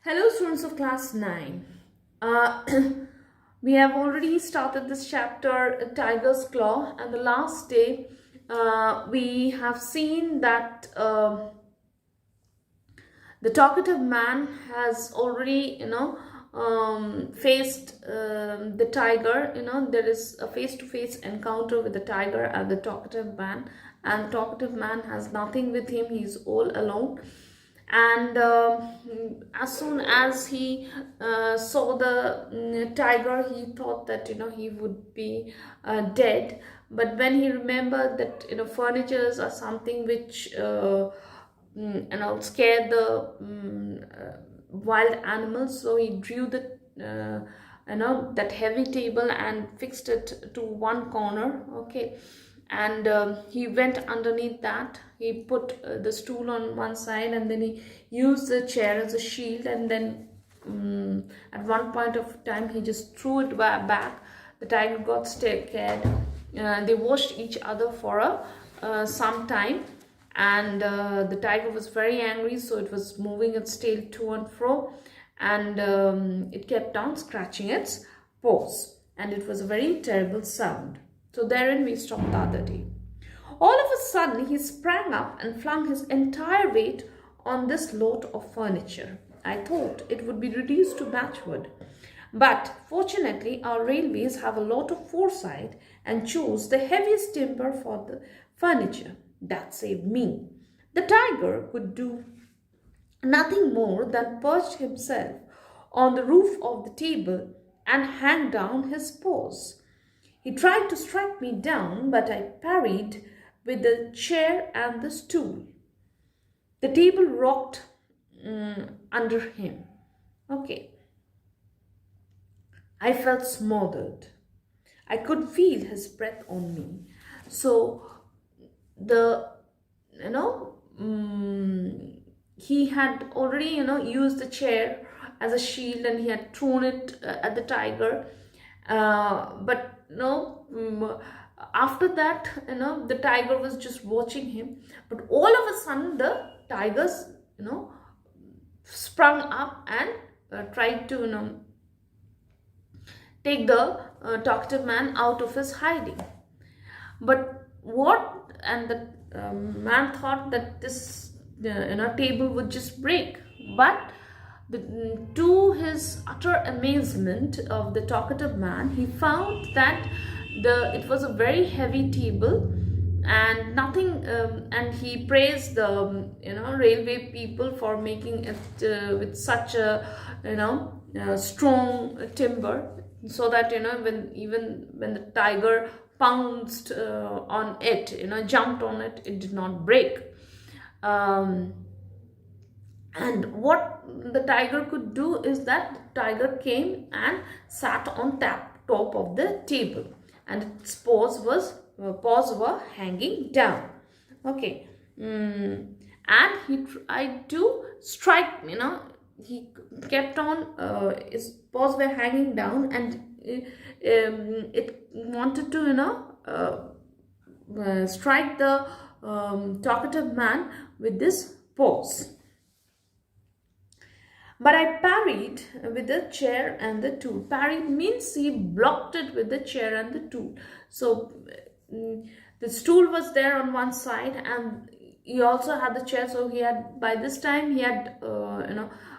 Hello, students of class 9. Uh, we have already started this chapter, Tiger's Claw, and the last day we have seen that the talkative man has already, faced the tiger. There is a face-to-face encounter with the tiger and the talkative man, and the talkative man has nothing with him. He's all alone, and as soon as he saw the tiger, he thought that he would be dead. But when he remembered that furnitures are something which scare the wild animals, so he drew the that heavy table and fixed it to one corner. Okay, and he went underneath that. He put the stool on one side, and then he used the chair as a shield, and then at one point of time he just threw it back. The tiger got scared. They watched each other for some time, and the tiger was very angry, so it was moving its tail to and fro, and it kept on scratching its paws, and it was a very terrible sound. So therein we stopped the other day. All of a sudden he sprang up and flung his entire weight on this load of furniture. I thought it would be reduced to matchwood, but fortunately our railways have a lot of foresight and chose the heaviest timber for the furniture. That saved me. The tiger could do nothing more than perch himself on the roof of the table and hang down his paws. He tried to strike me down, but I parried with the chair and the stool. The table rocked under him. Okay. I felt smothered. I could feel his breath on me. So the he had already used the chair as a shield, and he had thrown it at the tiger, but no after that the tiger was just watching him. But all of a sudden the tigers sprung up and tried to take the talkative man out of his hiding. But what, and the man thought that this table would just break. But to his utter amazement of the talkative man, he found that it was a very heavy table, and nothing and he praised the railway people for making it with such a strong timber, so that when the tiger pounced on it, jumped on it, it did not break. And what the tiger could do is that the tiger came and sat on top of the table, and its paws were hanging down. Okay. And he tried to strike, he kept on, his paws were hanging down, and it wanted to strike the talkative man with this paws. But I parried with the chair and the tool. Parried means he blocked it with the chair and the tool. So the stool was there on one side, and he also had the chair. So he had, by this time he had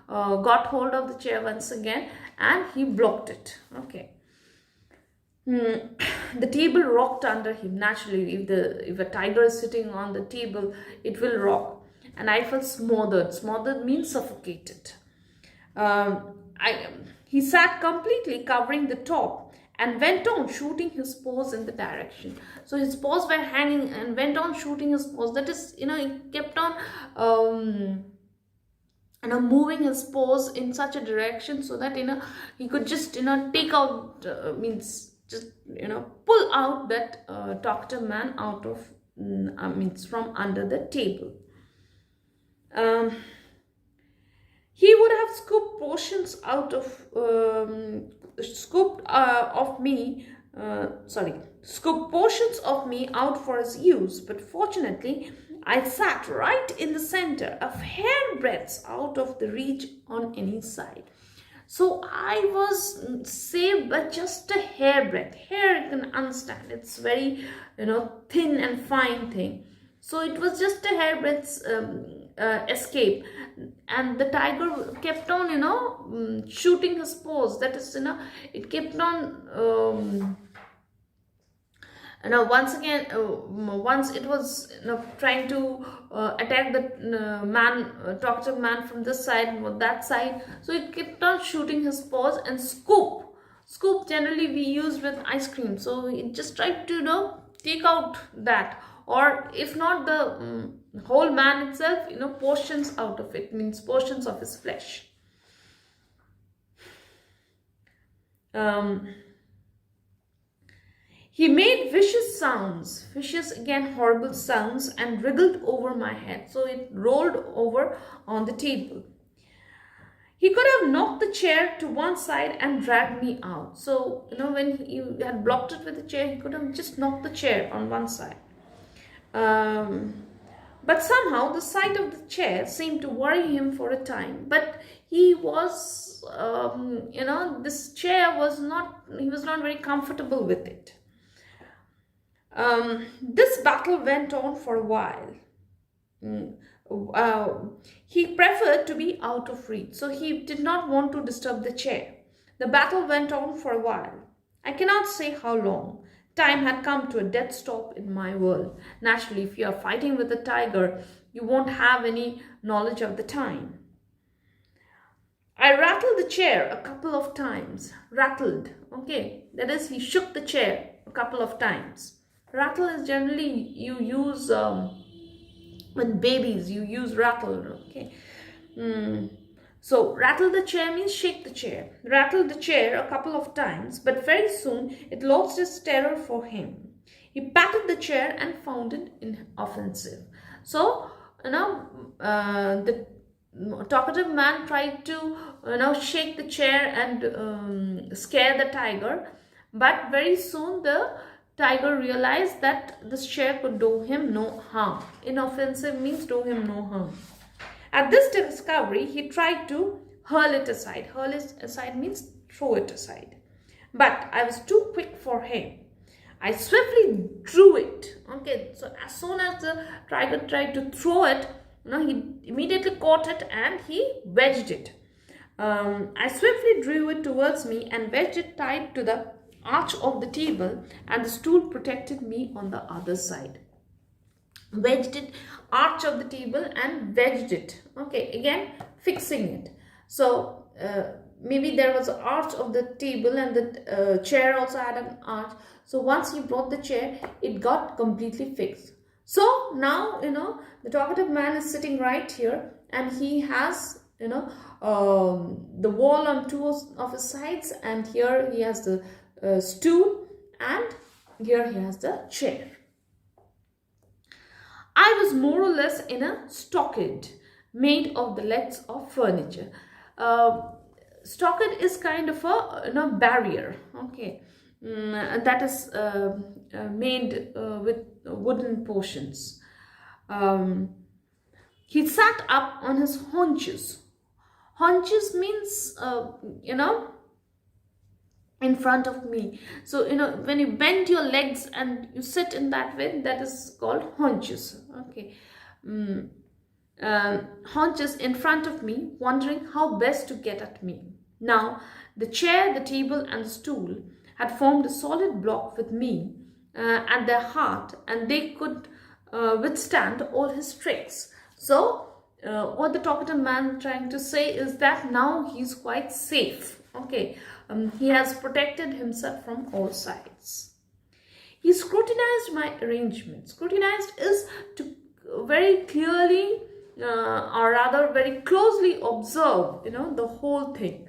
got hold of the chair once again, and he blocked it. Okay. The table rocked under him. Naturally, if a tiger is sitting on the table, it will rock. And I felt smothered. Smothered means suffocated. He sat completely covering the top and went on shooting his paws in the direction. So his paws were hanging and went on shooting his paws. That is, he kept on moving his paws in such a direction, so that he could just take out, means just pull out that talkative man out of means from under the table. He would have scooped portions out of scooped portions of me out for his use, but fortunately I sat right in the center, a hairbreadth out of the reach on any side. So I was saved by just a hairbreadth. Hair, you can understand, it's very, thin and fine thing. So it was just a hairbreadth escape, and the tiger kept on, shooting his paws. That is, it kept on. Once again, once it was, trying to attack the talkative man from this side or that side, so it kept on shooting his paws and scoop generally we use with ice cream, so it just tried to, take out that, or if not the whole man itself, portions out of it, means portions of his flesh. He made vicious again, horrible sounds, and wriggled over my head. So it rolled over on the table. He could have knocked the chair to one side and dragged me out. So, when he had blocked it with the chair, he could have just knocked the chair on one side. But somehow the sight of the chair seemed to worry him for a time. But he was, this chair was not, he was not very comfortable with it. This battle went on for a while. He preferred to be out of reach, so he did not want to disturb the chair. The battle went on for a while. I cannot say how long. Time had come to a dead stop in my world. Naturally, if you are fighting with a tiger, you won't have any knowledge of the time. I rattled the chair a couple of times. Rattled, okay, that is, he shook the chair a couple of times. Rattle is generally you use with babies, you use rattle, okay. So rattle the chair means shake the chair. Rattled the chair a couple of times, but very soon it lost its terror for him. He patted the chair and found it inoffensive. So, the talkative man tried to, shake the chair and scare the tiger, but very soon the tiger realized that this chair could do him no harm. Inoffensive means do him no harm. At this discovery, he tried to hurl it aside. Hurl it aside means throw it aside. But I was too quick for him. I swiftly drew it. Okay, so as soon as the tiger tried to throw it, he immediately caught it and he wedged it. I swiftly drew it towards me and wedged it tight to the arch of the table, and the stool protected me on the other side. Wedged it, arch of the table, and wedged it. Okay, again fixing it. So maybe there was an arch of the table and the chair also had an arch. So once you brought the chair, it got completely fixed. So now, the talkative man is sitting right here, and he has, the wall on two of his sides, and here he has the stool, and here he has the chair. I was more or less in a stockade made of the legs of furniture. Stockade is kind of a barrier, okay, that is made with wooden portions. He sat up on his haunches. Haunches means, in front of me. So, when you bend your legs and you sit in that way, that is called haunches. Okay. Haunches in front of me, wondering how best to get at me. Now, the chair, the table, and the stool had formed a solid block with me at their heart, and they could withstand all his tricks. So, what the talkative man trying to say is that now he's quite safe. Okay, he has protected himself from all sides. He scrutinized my arrangements. Scrutinized is to very clearly, or rather very closely observe, the whole thing.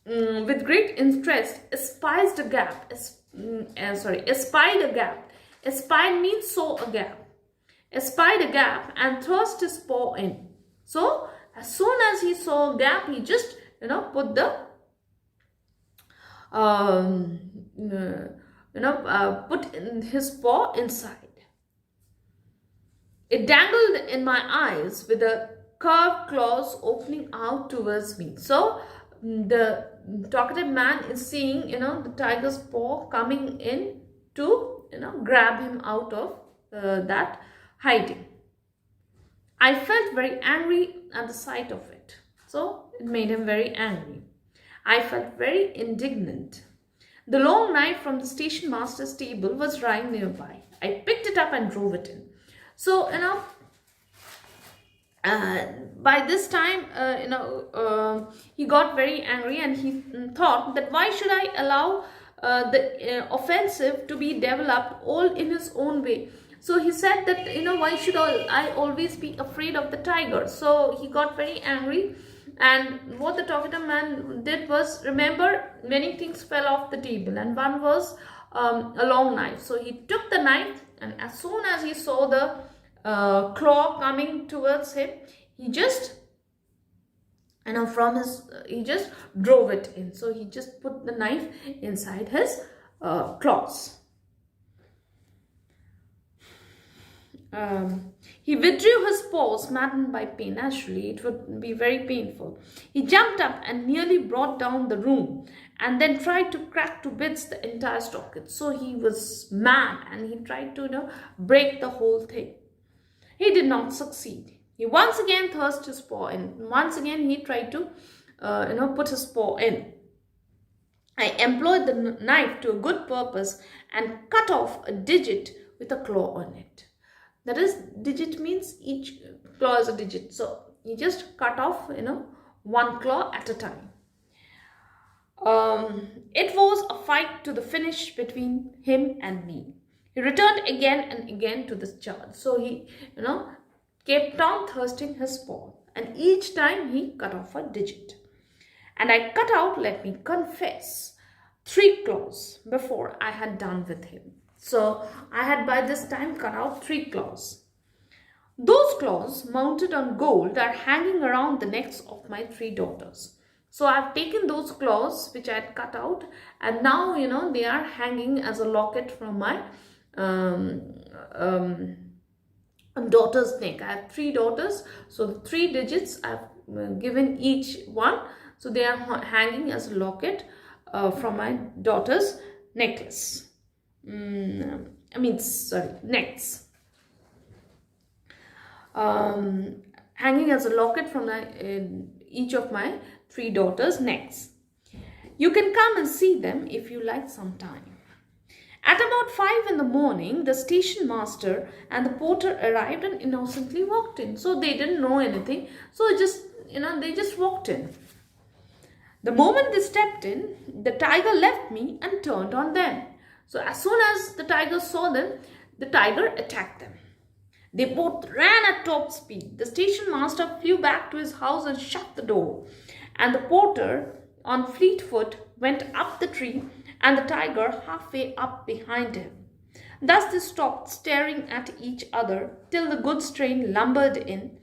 With great interest, espied a gap. Espied a gap. Espied means saw a gap. Espied a gap and thrust his paw in. So, as soon as he saw a gap, he just, put the, put in his paw inside. It dangled in my eyes with the curved claws opening out towards me. So the talkative man is seeing, the tiger's paw coming in to, grab him out of that hiding. I felt very angry at the sight of it. So it made him very angry. I felt very indignant. The long knife from the station master's table was lying nearby. I picked it up and drove it in. So, by this time, he got very angry, and he thought that why should I allow the offensive to be developed all in his own way. So he said that, why should I always be afraid of the tiger? So he got very angry, and what the talkative man did was, remember, many things fell off the table, and one was a long knife. So he took the knife, and as soon as he saw the claw coming towards him, he just he just drove it in. So he just put the knife inside his claws. He withdrew his paws, maddened by pain. Naturally, it would be very painful. He jumped up and nearly brought down the room, and then tried to crack to bits the entire stockade. So he was mad, and he tried to, break the whole thing. He did not succeed. He once again thrust his paw in. Once again, he tried to, put his paw in. I employed the knife to a good purpose and cut off a digit with a claw on it. That is, digit means each claw is a digit. So he just cut off, one claw at a time. It was a fight to the finish between him and me. He returned again and again to this charge. So he, kept on thrusting his paw, and each time he cut off a digit. And I cut out, let me confess, 3 claws before I had done with him. So I had by this time cut out 3 claws. Those claws, mounted on gold, are hanging around the necks of my 3 daughters. So I've taken those claws which I had cut out, and now, they are hanging as a locket from my daughter's neck. I have 3 daughters, so the 3 digits I've given each one. So they are hanging as a locket from my daughter's necklace. Necks. Hanging as a locket from each of my 3 daughters' necks. You can come and see them if you like sometime. At about 5 in the morning, the station master and the porter arrived and innocently walked in. So they didn't know anything. So they just walked in. The moment they stepped in, the tiger left me and turned on them. So as soon as the tiger saw them, the tiger attacked them. They both ran at top speed. The station master flew back to his house and shut the door. And the porter, on fleet foot, went up the tree, and the tiger halfway up behind him. Thus they stopped staring at each other till the goods train lumbered in.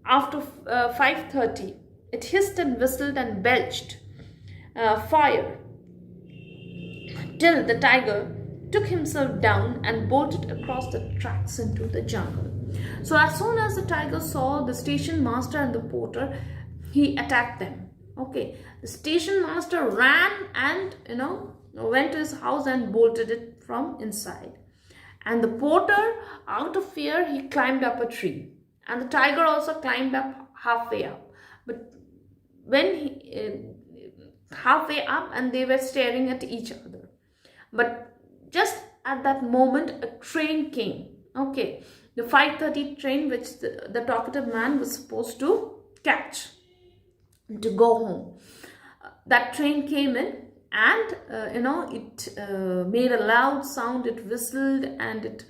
After 5:30, it hissed and whistled and belched fire till the tiger took himself down and bolted across the tracks into the jungle. So as soon as the tiger saw the station master and the porter, he attacked them. Okay, the station master ran and went to his house and bolted it from inside. And the porter, out of fear, he climbed up a tree. And the tiger also climbed up halfway up. But when he halfway up, and they were staring at each other. But just at that moment, a train came. Okay, the 5:30 train which the talkative man was supposed to catch to go home. That train came in, and it made a loud sound. It whistled, and it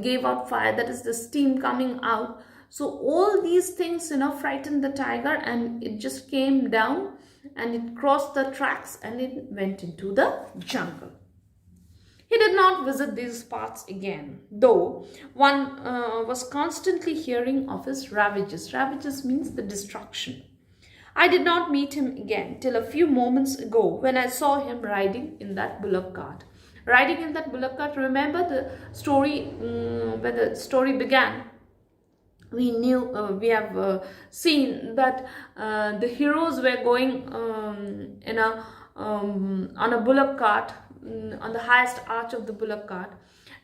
gave out fire. That is the steam coming out. So all these things frightened the tiger, and it just came down, and it crossed the tracks, and it went into the jungle. He did not visit these parts again, though one was constantly hearing of his ravages. Ravages means the destruction. I did not meet him again till a few moments ago, when I saw him riding in that bullock cart. riding in that bullock cart. Remember the story, when the story began, we have seen that the heroes were going on a bullock cart, on the highest arch of the bullock cart,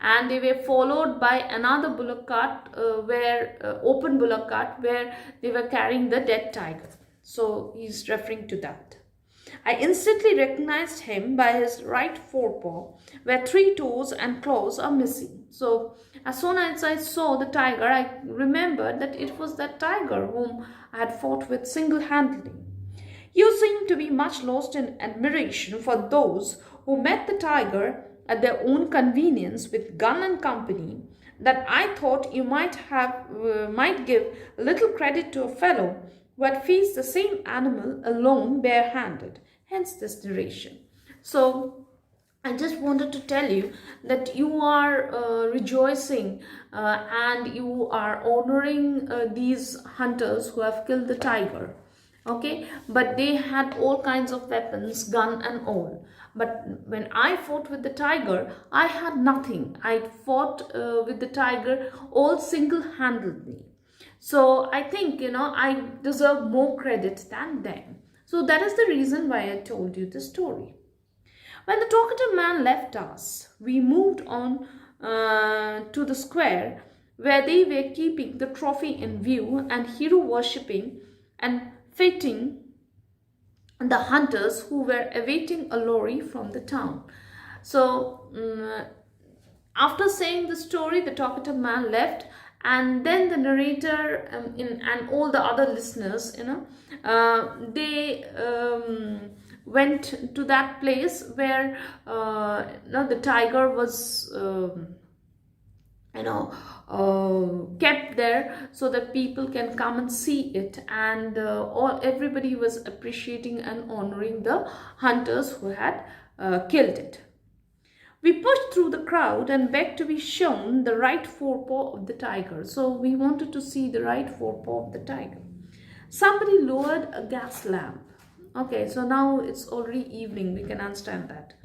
and they were followed by another bullock cart, where open bullock cart, where they were carrying the dead tiger. So he's referring to that. I instantly recognized him by his right forepaw, where 3 toes and claws are missing. So, as soon as I saw the tiger, I remembered that it was that tiger whom I had fought with single-handedly. You seem to be much lost in admiration for those who met the tiger at their own convenience with gun and company, that I thought you might give little credit to a fellow who had faced the same animal alone, barehanded. Hence this narration. So I just wanted to tell you that you are rejoicing and you are honoring these hunters who have killed the tiger. Okay, but they had all kinds of weapons, gun and all. But when I fought with the tiger, I had nothing. I fought with the tiger all single-handedly. So I think, I deserve more credit than them. So that is the reason why I told you the story. When the talkative man left us, we moved on to the square where they were keeping the trophy in view and hero worshipping and feting the hunters who were awaiting a lorry from the town. So after saying the story, the talkative man left, and then the narrator and all the other listeners, they went to that place where the tiger was kept there, so that people can come and see it, and everybody was appreciating and honoring the hunters who had killed it. We pushed through the crowd and begged to be shown the right forepaw of the tiger. So we wanted to see the right forepaw of the tiger. Somebody lowered a gas lamp. Okay, so now it's already evening. We can understand that.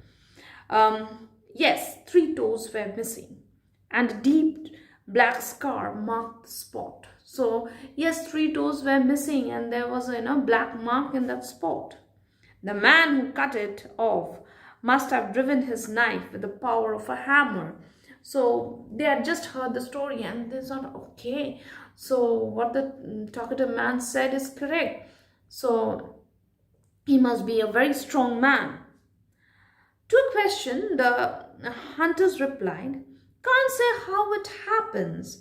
Yes, 3 toes were missing, and a deep black scar marked the spot. So yes, 3 toes were missing, and there was a black mark in that spot. The man who cut it off must have driven his knife with the power of a hammer. So they had just heard the story and they thought, okay, so what the talkative man said is correct. So he must be a very strong man. To a question, the hunters replied, can't say how it happens.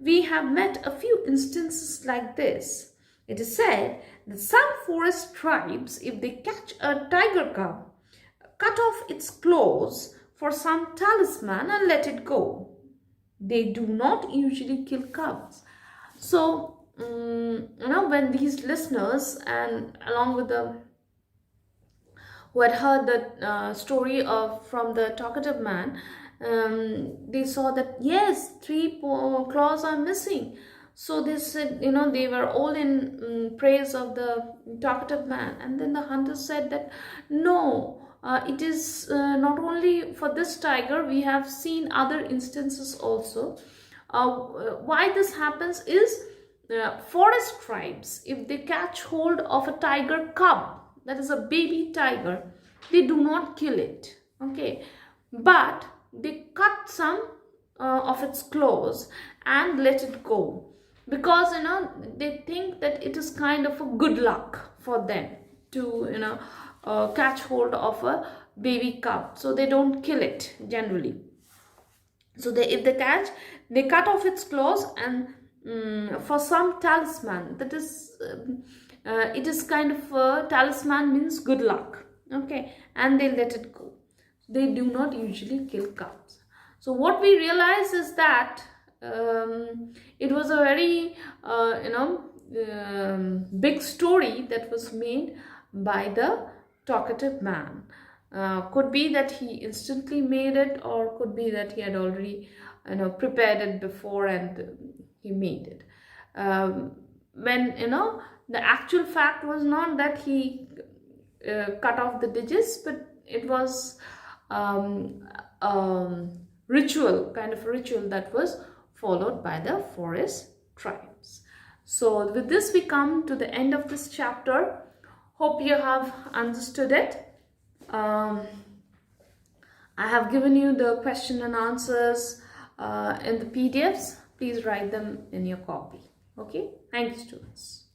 We have met a few instances like this. It is said that some forest tribes, if they catch a tiger cub, cut off its claws for some talisman and let it go. They do not usually kill cubs. So, when these listeners and along with the who had heard the story from the talkative man, they saw that yes, 3 claws are missing. So they said, they were all in praise of the talkative man. And then the hunter said that no, it is not only for this tiger, we have seen other instances also. Why this happens is forest tribes, if they catch hold of a tiger cub, that is a baby tiger, they do not kill it, okay, but they cut some of its claws and let it go, because they think that it is kind of a good luck for them to catch hold of a baby cub, so they don't kill it generally. So if they catch, they cut off its claws and for some talisman, that is it is kind of a talisman, means good luck, okay, and they let it go. They do not usually kill cubs. So what we realize is that it was a very big story that was made by the talkative man. Could be that he instantly made it, or could be that he had already prepared it before and he made it. When the actual fact was not that he cut off the digits, but it was ritual, kind of ritual that was followed by the forest tribes. So with this we come to the end of this chapter. Hope you have understood it. I have given you the question and answers in the PDFs. Please write them in your copy. Okay, thank you, students.